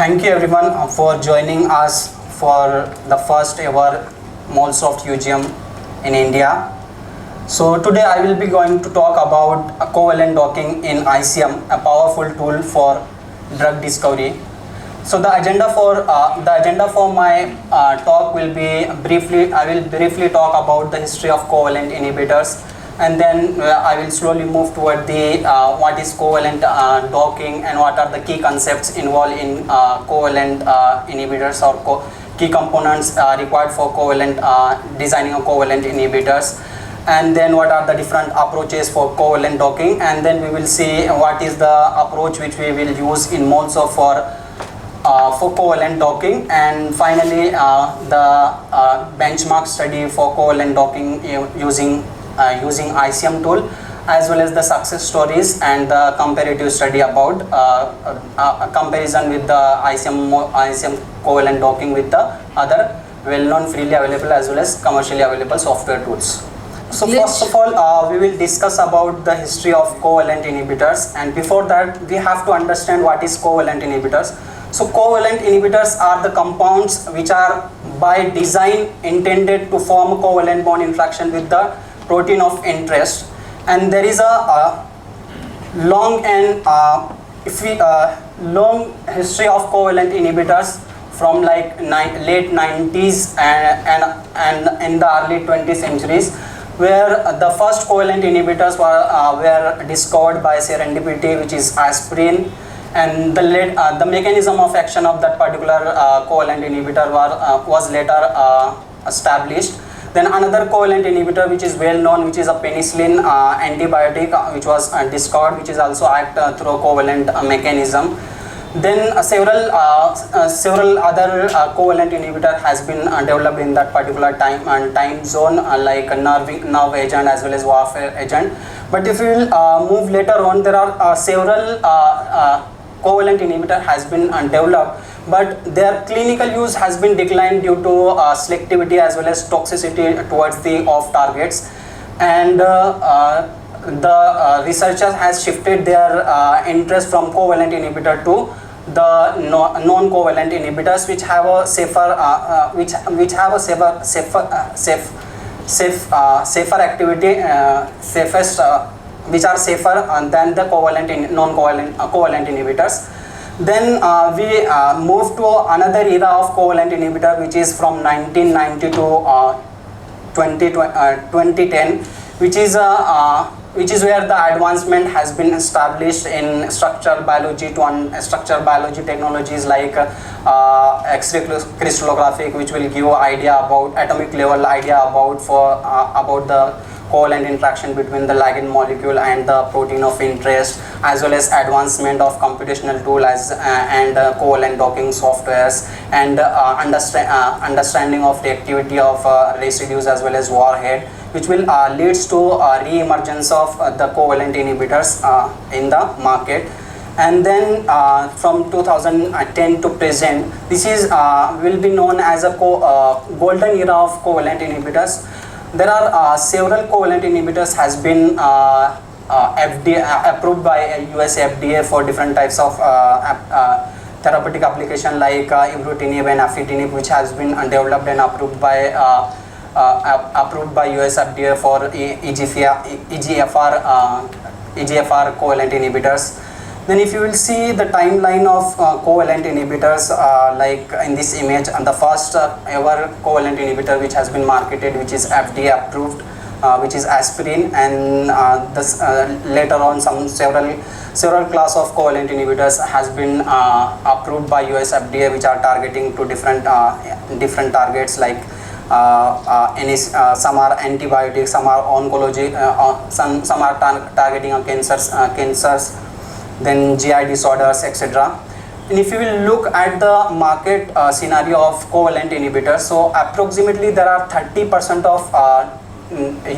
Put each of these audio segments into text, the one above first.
Thank you everyone for joining us for the first ever MolSoft UGM in India. So today I will be going to talk about covalent docking in ICM, a powerful tool for drug discovery. So the agenda for my talk will be I will briefly talk about the history of covalent inhibitors, and then I will slowly move toward the what is covalent docking and what are the key concepts involved in covalent inhibitors or key components required for covalent designing a covalent inhibitors, and then what are the different approaches for covalent docking, and then we will see what is the approach which we will use in MolSoft for covalent docking, and finally the benchmark study for covalent docking using ICM tool, as well as the success stories and the comparative study about a comparison with the ICM covalent docking with the other well-known freely available as well as commercially available software tools. So first of all, we will discuss about the history of covalent inhibitors, and before that we have to understand what is covalent inhibitors. So covalent inhibitors are the compounds which are by design intended to form a covalent bond interaction with the protein of interest, and there is a long history of covalent inhibitors from like late 90s and in the early 20th centuries, where the first covalent inhibitors were discovered by serendipity, which is aspirin, and the mechanism of action of that particular covalent inhibitor was later established. Then another covalent inhibitor which is well known, which is a penicillin antibiotic, which was discovered, which is also act through a covalent mechanism. Then several other covalent inhibitor has been developed in that particular time zone, like nerve agent as well as warfare agent. But if we will move later on, there are several covalent inhibitor has been developed, but their clinical use has been declined due to selectivity as well as toxicity towards the off targets, and the researchers has shifted their interest from covalent inhibitor to the non-covalent inhibitors, which have a safer activity, which are safer than the covalent inhibitors. Then we move to another era of covalent inhibitor, which is from 1990 to 2010, which is where the advancement has been established in structural biology technologies like X-ray crystallographic, which will give idea about atomic level idea about the covalent interaction between the ligand molecule and the protein of interest, as well as advancement of computational tool and covalent docking softwares, and understanding of the activity of residues as well as warhead, which will leads to re-emergence of the covalent inhibitors in the market. And then from 2010 to present, this is will be known as a golden era of covalent inhibitors. There are several covalent inhibitors has been approved by US FDA for different types of therapeutic application, like ibrutinib and afitinib, which has been developed and approved by US FDA for EGFR covalent inhibitors. Then if you will see the timeline of covalent inhibitors, like in this image, and the first ever covalent inhibitor which has been marketed, which is FDA approved, which is aspirin, and later on several class of covalent inhibitors has been approved by US FDA, which are targeting to different targets, like some are antibiotics, some are oncology, some are targeting cancers, then GI disorders, etc. And if you will look at the market scenario of covalent inhibitors, so approximately there are 30% of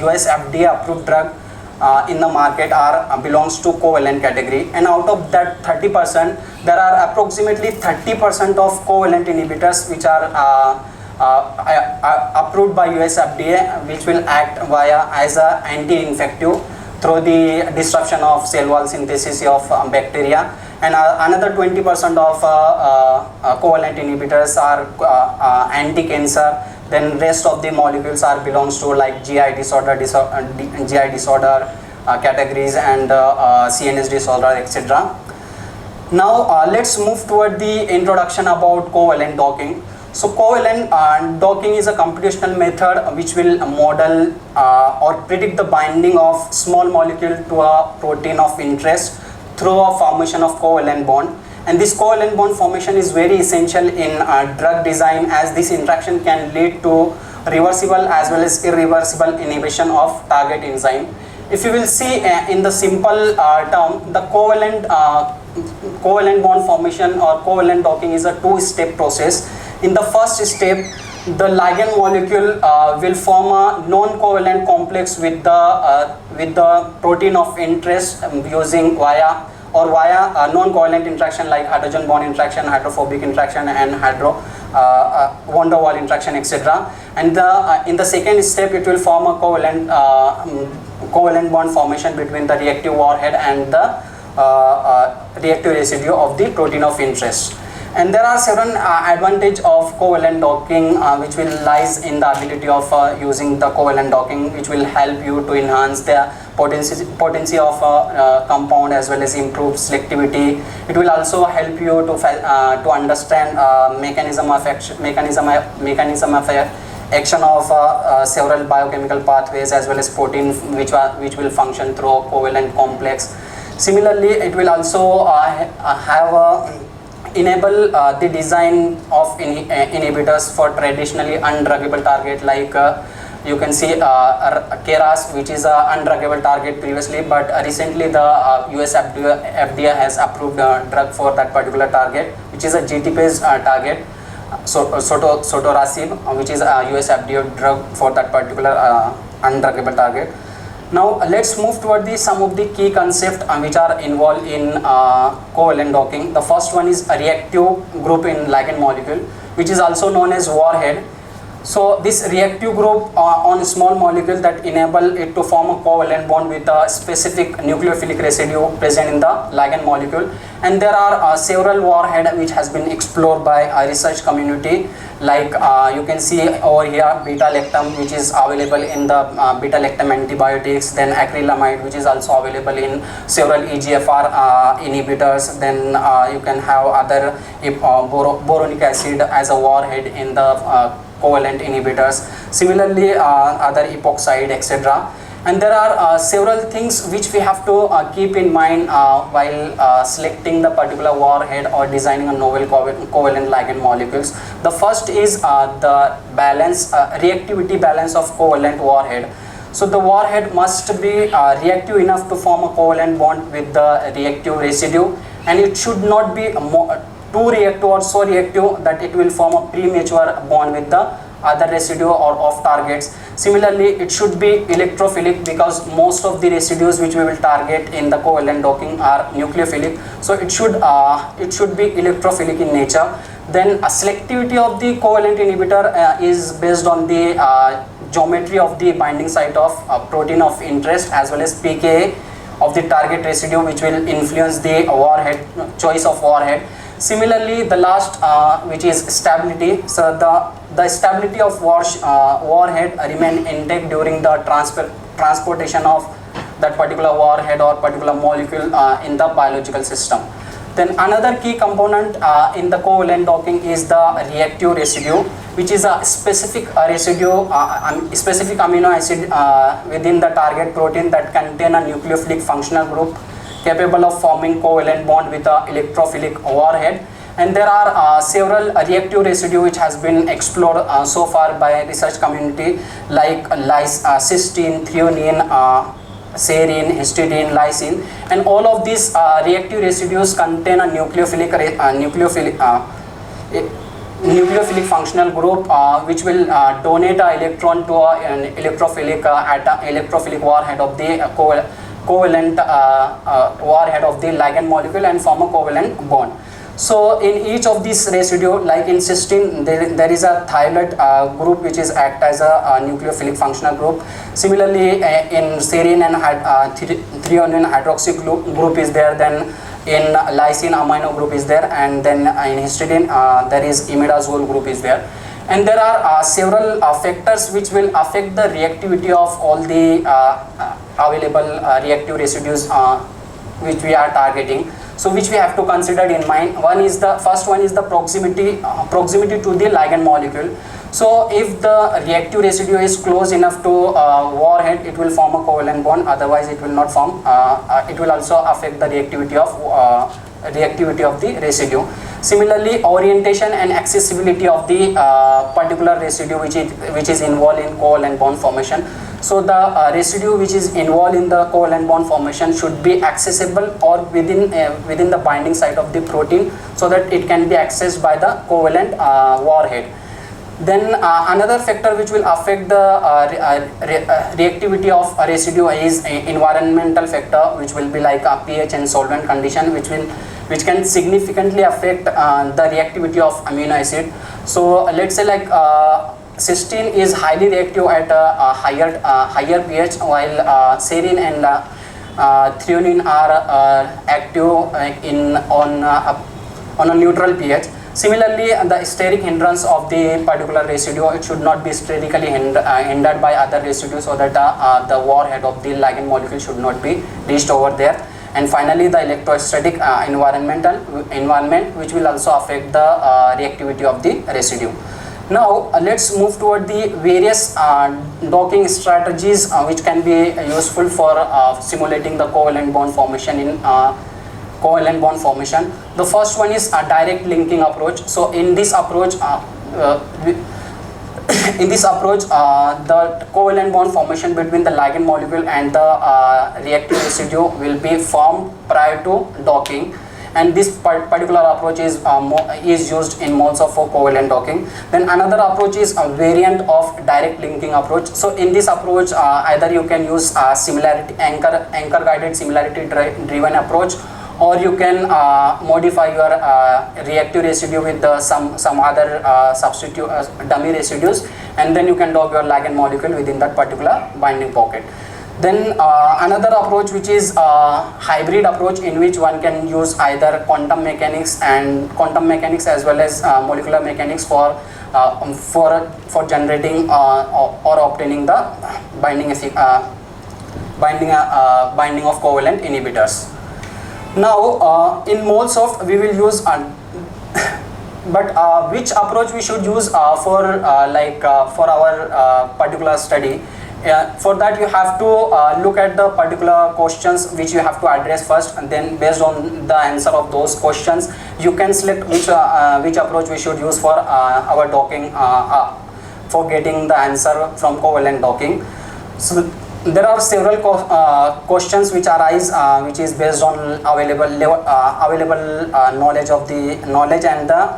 US FDA approved drug in the market belongs to covalent category, and out of that 30%, there are approximately 30% of covalent inhibitors which are approved by US FDA, which will act as a anti-infective, through the disruption of cell wall synthesis of bacteria, and another 20% of covalent inhibitors are anti-cancer. Then rest of the molecules are belongs to like GI disorder categories, and CNS disorder, etc. Now let's move toward the introduction about covalent docking. So covalent docking is a computational method which will model or predict the binding of small molecule to a protein of interest through a formation of covalent bond. And this covalent bond formation is very essential in drug design, as this interaction can lead to reversible as well as irreversible inhibition of target enzyme. If you will see in the simple term, the covalent bond formation or covalent docking is a two-step process. In the first step, the ligand molecule will form a non-covalent complex with the protein of interest using via a non-covalent interaction like hydrogen bond interaction, hydrophobic interaction, and van der Waals interaction, etc. And in the second step, it will form a covalent bond formation between the reactive warhead and the reactive residue of the protein of interest. And there are certain advantages of covalent docking which will lies in the ability of using the covalent docking, which will help you to enhance the potency of compound as well as improve selectivity. It will also help you to understand mechanism of action of several biochemical pathways as well as protein which will function through a covalent complex. Similarly, it will also enable the design of inhibitors for traditionally undruggable target, like you can see KRAS, which is a undruggable target previously, but recently the US FDA has approved a drug for that particular target, which is a GTPase target, sotorasib, which is a US FDA drug for that particular undruggable target. Now let's move toward some of the key concepts which are involved in covalent docking. The first one is a reactive group in ligand molecule, which is also known as warhead. So this reactive group on a small molecule that enable it to form a covalent bond with a specific nucleophilic residue present in the ligand molecule. And there are several warhead which has been explored by a research community, like you can see over here beta-lactam, which is available in the beta-lactam antibiotics, then acrylamide, which is also available in several EGFR inhibitors. Then you can have other boronic acid as a warhead in the covalent inhibitors, similarly other epoxide, etc. And there are several things which we have to keep in mind while selecting the particular warhead or designing a novel covalent ligand molecules. The first is the balance, reactivity balance of covalent warhead. So the warhead must be reactive enough to form a covalent bond with the reactive residue, and it should not be too reactive or so reactive that it will form a premature bond with the other residue or off targets. Similarly, it should be electrophilic, because most of the residues which we will target in the covalent docking are nucleophilic, so it should be electrophilic in nature. Then selectivity of the covalent inhibitor is based on the geometry of the binding site of protein of interest as well as pKa of the target residue, which will influence the warhead choice of warhead. Similarly, the last which is stability. So the stability of warhead remain intact during the transportation of that particular warhead or particular molecule in the biological system. Then another key component in the covalent docking is the reactive residue, which is a specific residue, specific amino acid within the target protein that contain a nucleophilic functional group capable of forming covalent bond with a electrophilic warhead. And there are several reactive residue which has been explored so far by research community, like cysteine, threonine, serine, histidine, lysine, and all of these reactive residues contain a nucleophilic functional group which will donate an electron to an electrophilic warhead of the covalent warhead of the ligand molecule and form a covalent bond. So in each of these residue, like in cysteine, there is a thiolate group which is act as a nucleophilic functional group. Similarly, in serine and threonine hydroxy group is there. Then in lysine amino group is there, and then in histidine there is imidazole group is there. And there are several factors which will affect the reactivity of all the available reactive residues which we are targeting. So which we have to consider in mind. First one is the proximity to the ligand molecule. So if the reactive residue is close enough to warhead, it will form a covalent bond. Otherwise, it will not form. It will also affect the reactivity of the residue. Similarly, orientation and accessibility of the particular residue which is involved in covalent bond formation. So the residue which is involved in the covalent bond formation should be accessible or within the binding site of the protein, so that it can be accessed by the covalent warhead. Then another factor which will affect the reactivity of a residue is environmental factor, which will be like a pH and solvent condition, which can significantly affect the reactivity of amino acid. So let's say like cysteine is highly reactive at a higher pH, while serine and threonine are active on a neutral pH. Similarly, the steric hindrance of the particular residue, it should not be sterically hindered by other residues, so that the warhead of the ligand molecule should not be reached over there. And finally, the electrostatic environment, which will also affect the reactivity of the residue. Now let's move toward the various docking strategies which can be useful for simulating the covalent bond formation in covalent bond formation. The first one is a direct linking approach. So in this approach, the covalent bond formation between the ligand molecule and the reactive residue will be formed prior to docking. And this particular approach is used in modes of covalent docking. Then another approach is a variant of direct linking approach. So in this approach, either you can use similarity anchor guided similarity driven approach, or you can modify your reactive residue with some other substitute dummy residues, and then you can dock your ligand molecule within that particular binding pocket. Then another approach, which is hybrid approach, in which one can use either quantum mechanics as well as molecular mechanics for generating or obtaining the binding of covalent inhibitors. Now in MoleSoft we will use but which approach we should use for our particular study. For that, you have to look at the particular questions which you have to address first, and then based on the answer of those questions, you can select which approach we should use for our docking, for getting the answer from covalent docking. So there are several questions which arise, which is based on available knowledge and the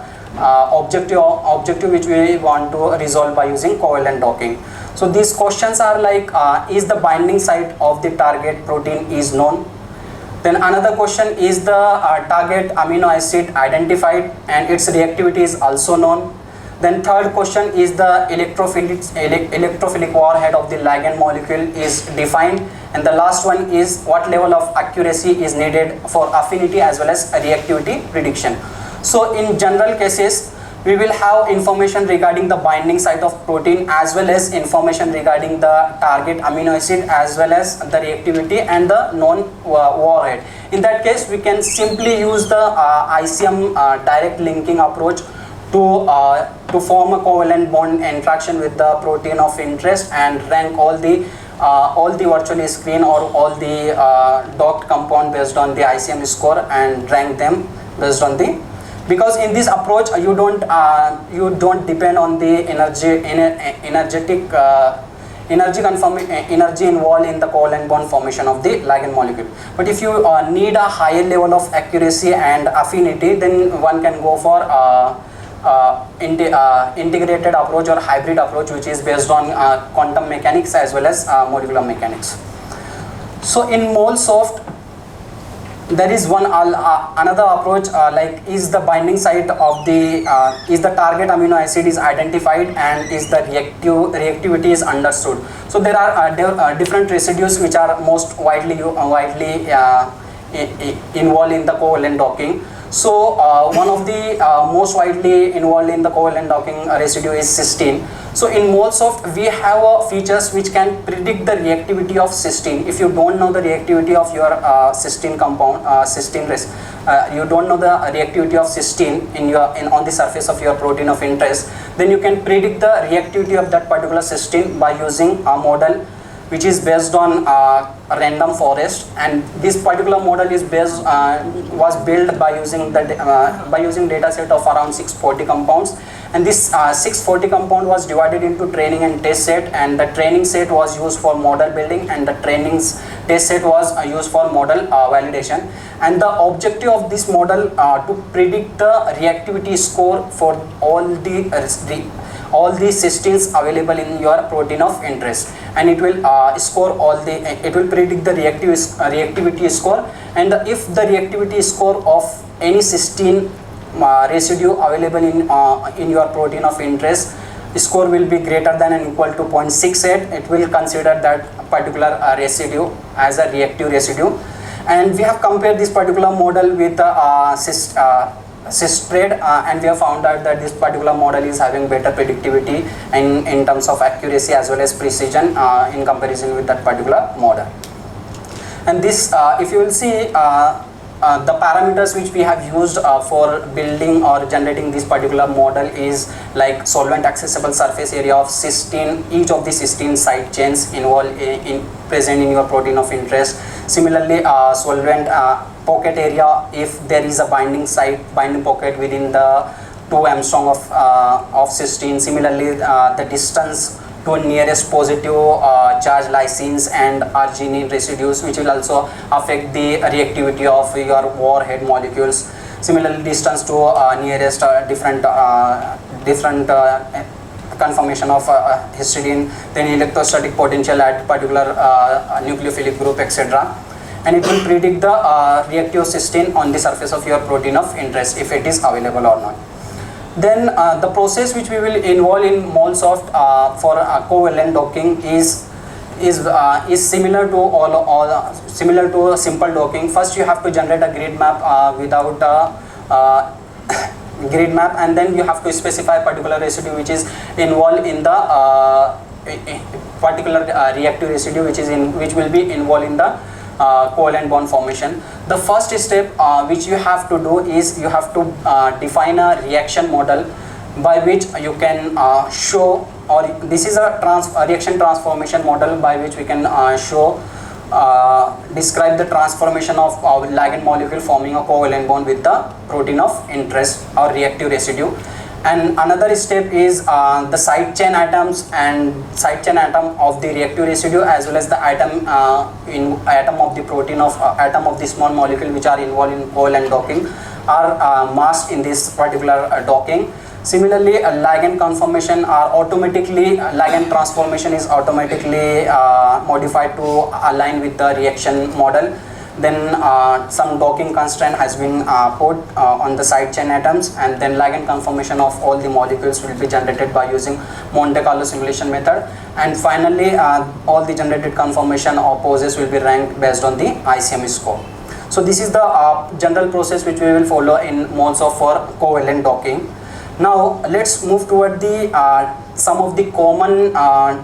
objective which we want to resolve by using covalent docking. So these questions are like, is the binding site of the target protein is known? Then another question, is the target amino acid identified and its reactivity is also known? Then third question, is the electrophilic warhead of the ligand molecule is defined? And the last one is, what level of accuracy is needed for affinity as well as reactivity prediction? So in general cases, we will have information regarding the binding site of protein as well as information regarding the target amino acid as well as the reactivity and the known warhead. In that case, we can simply use the ICM direct linking approach to form a covalent bond interaction with the protein of interest and rank all the virtually screen or all the docked compound based on the ICM score and rank them based on the, because in this approach you don't depend on the energy involved in the covalent bond formation of the ligand molecule. But if you need a higher level of accuracy and affinity, then one can go for integrated approach or hybrid approach, which is based on quantum mechanics as well as molecular mechanics. So in MoleSoft, there is one another approach, like is the binding site of the is the target amino acid is identified and is the reactivity is understood. So there are different residues which are most widely involved in the covalent docking. So one of the most widely involved in the covalent docking residue is cysteine. So in MolSoft we have features which can predict the reactivity of cysteine. If you don't know the reactivity of your cysteine compound, you don't know the reactivity of cysteine on the surface of your protein of interest, then you can predict the reactivity of that particular cysteine by using a model which is based on random forest, and this particular model is was built by using data set of around 640 compounds, and this 640 compound was divided into training and test set, and the training set was used for model building and the test set was used for model validation. And the objective of this model to predict the reactivity score for all the cysteines available in your protein of interest, and it will it will predict the reactivity score, and if the reactivity score of any cysteine residue available in your protein of interest score will be greater than or equal to 0.68, it will consider that particular residue as a reactive residue. And we have compared this particular model with spread, and we have found out that this particular model is having better predictivity in terms of accuracy as well as precision in comparison with that particular model. And this, if you will see, the parameters which we have used for building or generating this particular model is like solvent accessible surface area of cysteine, each of the cysteine side chains involved present in your protein of interest. Similarly, solvent pocket area if there is a binding pocket within the 2 angstrom of cysteine. Similarly, the distance to nearest positive charge lysines and arginine residues, which will also affect the reactivity of your warhead molecules. Similarly, distance to nearest different conformation of histidine, then electrostatic potential at particular nucleophilic group, etc. And it will predict the reactive cysteine on the surface of your protein of interest if it is available or not. Then the process which we will involve in MolSoft for covalent docking is similar to simple docking. First, you have to generate a grid map without a grid map, and then you have to specify a particular residue which is involved in the particular reactive residue which will be involved in the covalent bond formation. The first step which you have to do is you have to define a reaction model by which you can show, or this is a reaction transformation model by which we can describe the transformation of ligand molecule forming a covalent bond with the protein of interest or reactive residue. And another step is the side chain atoms and side chain atom of the reactive residue as well as the atom of the protein of atom of the small molecule which are involved in covalent docking are masked in this particular docking. Similarly, ligand conformation ligand transformation is automatically modified to align with the reaction model. Then some docking constraint has been put on the side chain atoms, and then ligand conformation of all the molecules will be generated by using Monte Carlo simulation method. And finally, all the generated conformation or poses will be ranked based on the ICM score. So this is the general process which we will follow in MolSoft for covalent docking. Now let's move toward the some of the common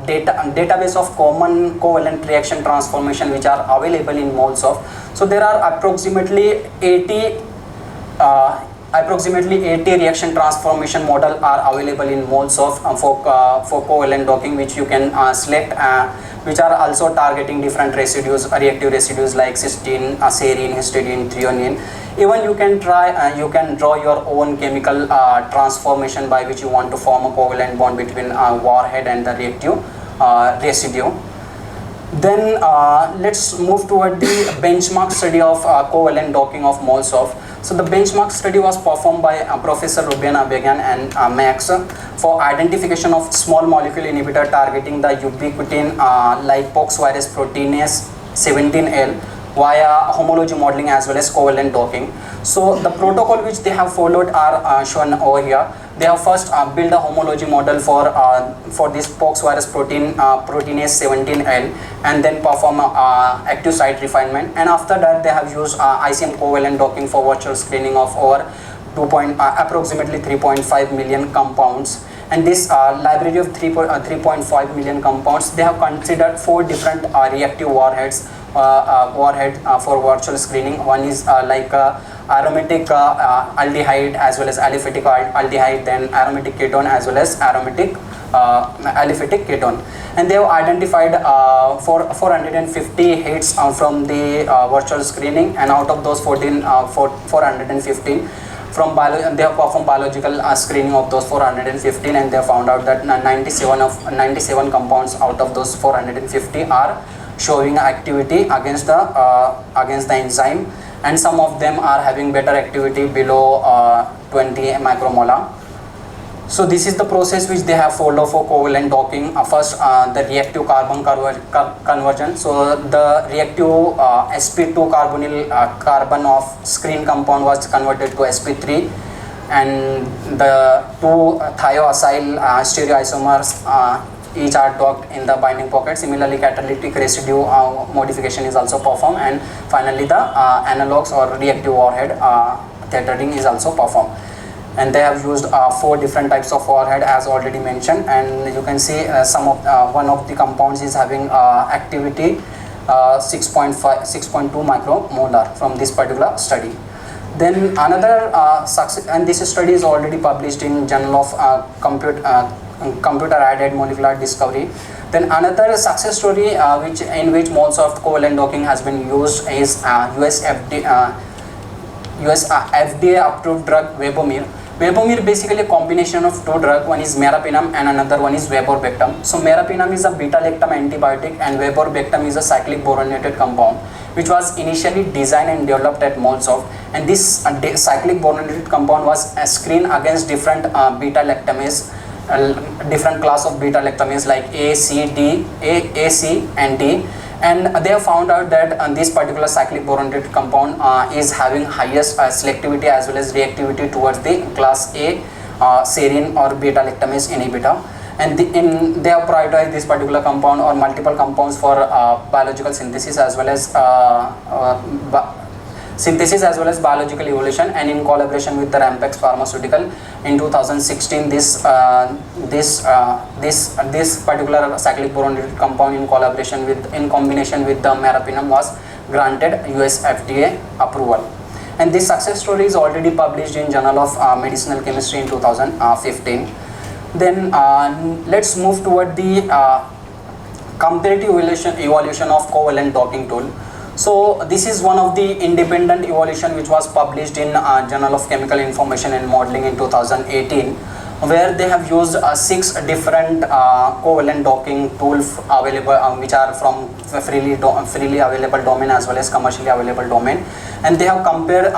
database of common covalent reaction transformation which are available in MolSoft. So there are approximately 80 reaction transformation model are available in MolSoft for covalent docking, which you can select, which are also targeting different residues, reactive residues like cysteine, serine, histidine, threonine. Even you can draw your own chemical transformation by which you want to form a covalent bond between warhead and the reactive residue. Then let's move toward the benchmark study of covalent docking of MolSoft. So the benchmark study was performed by Professor Ruben Abegan and Max for identification of small molecule inhibitor targeting the ubiquitin lipox virus proteinase 17L via homology modeling as well as covalent docking. So the protocol which they have followed are shown over here. They have first built a homology model for this pox virus proteinase 17L, and then perform active site refinement, and after that they have used ICM covalent docking for virtual screening of over approximately 3.5 million compounds. And this library of 3.5 million compounds, they have considered 4 different reactive warheads for virtual screening. One is aromatic aldehyde as well as aliphatic aldehyde, then aromatic ketone as well as aromatic aliphatic ketone. And they have identified 450 hits from the virtual screening, and out of those 415 from they have performed biological screening of those 415, and they have found out that 97 compounds out of those 450 are showing activity against the enzyme, and some of them are having better activity below 20 micromolar. So this is the process which they have followed for covalent docking. First, the reactive carbon conversion. So the reactive sp2 carbonyl carbon of screen compound was converted to sp3, and the 2 thioacyl stereoisomers each are docked in the binding pocket. Similarly, catalytic residue modification is also performed, and finally the analogs or reactive warhead tethering is also performed. And they have used 4 different types of warhead as already mentioned, and you can see one of the compounds is having activity 6.2 micromolar from this particular study. Then another success, and this study is already published in Journal of Computer Aided Molecular Discovery. Then another success story in which MolSoft covalent docking has been used is US FDA approved drug Webomir. Webomir basically a combination of 2 drugs. One is meropenem and another one is verboctoctim. So meropenem is a beta-lactam antibiotic, and verboctoctim is a cyclic boronated compound which was initially designed and developed at MolSoft. And this cyclic boronated compound was screened against different beta-lactamase, different class of beta-lactamase like A, C, and D. And they have found out that this particular cyclic boronated compound is having highest selectivity as well as reactivity towards the class A serine or beta-lactamase inhibitor. And they have prioritized this particular compound or multiple compounds for biological synthesis as well as biological evolution, and in collaboration with the Rampex Pharmaceutical in 2016, this particular cyclic boronated compound in combination with the meropenem was granted US FDA approval. And this success story is already published in Journal of Medicinal Chemistry in 2015. Then let's move toward the comparative evaluation of covalent docking tool. So this is one of the independent evaluation which was published in Journal of Chemical Information and Modeling in 2018, where they have used 6 different covalent docking tools available, which are from freely available domain as well as commercially available domain, and they have compared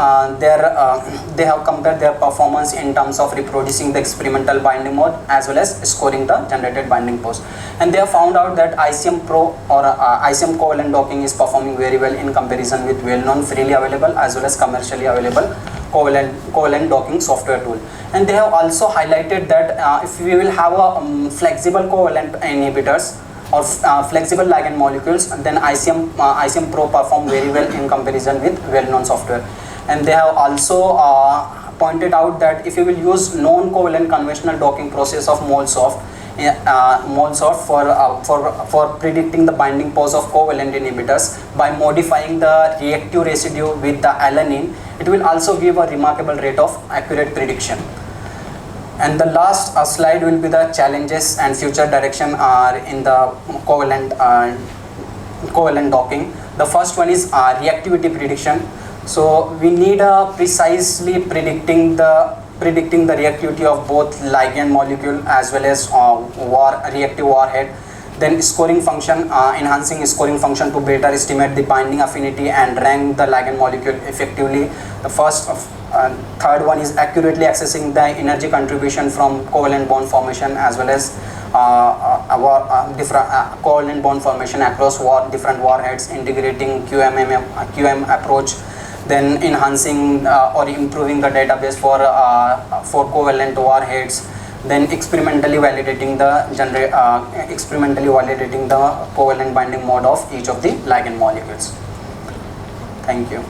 their performance in terms of reproducing the experimental binding mode as well as scoring the generated binding pose. And they have found out that ICM Pro or ICM covalent docking is performing very well in comparison with well-known freely available as well as commercially available covalent docking software tool. And they have also highlighted that if we will have a flexible covalent inhibitors or flexible ligand molecules, then ICM Pro perform very well in comparison with well-known software. And they have also pointed out that if you will use non-covalent conventional docking process of MolSoft for predicting the binding pose of covalent inhibitors by modifying the reactive residue with the alanine, it will also give a remarkable rate of accurate prediction. And the last slide will be the challenges and future direction are in the covalent docking. The first one is reactivity prediction. So we need precisely predicting the reactivity of both ligand molecule as well as reactive warhead. Then scoring function, enhancing scoring function to better estimate the binding affinity and rank the ligand molecule effectively. The third one is accurately accessing the energy contribution from covalent bond formation as well as different covalent bond formation across different warheads, integrating QM approach. Then enhancing or improving the database for covalent warheads. Then experimentally validating the covalent binding mode of each of the ligand molecules. Thank you.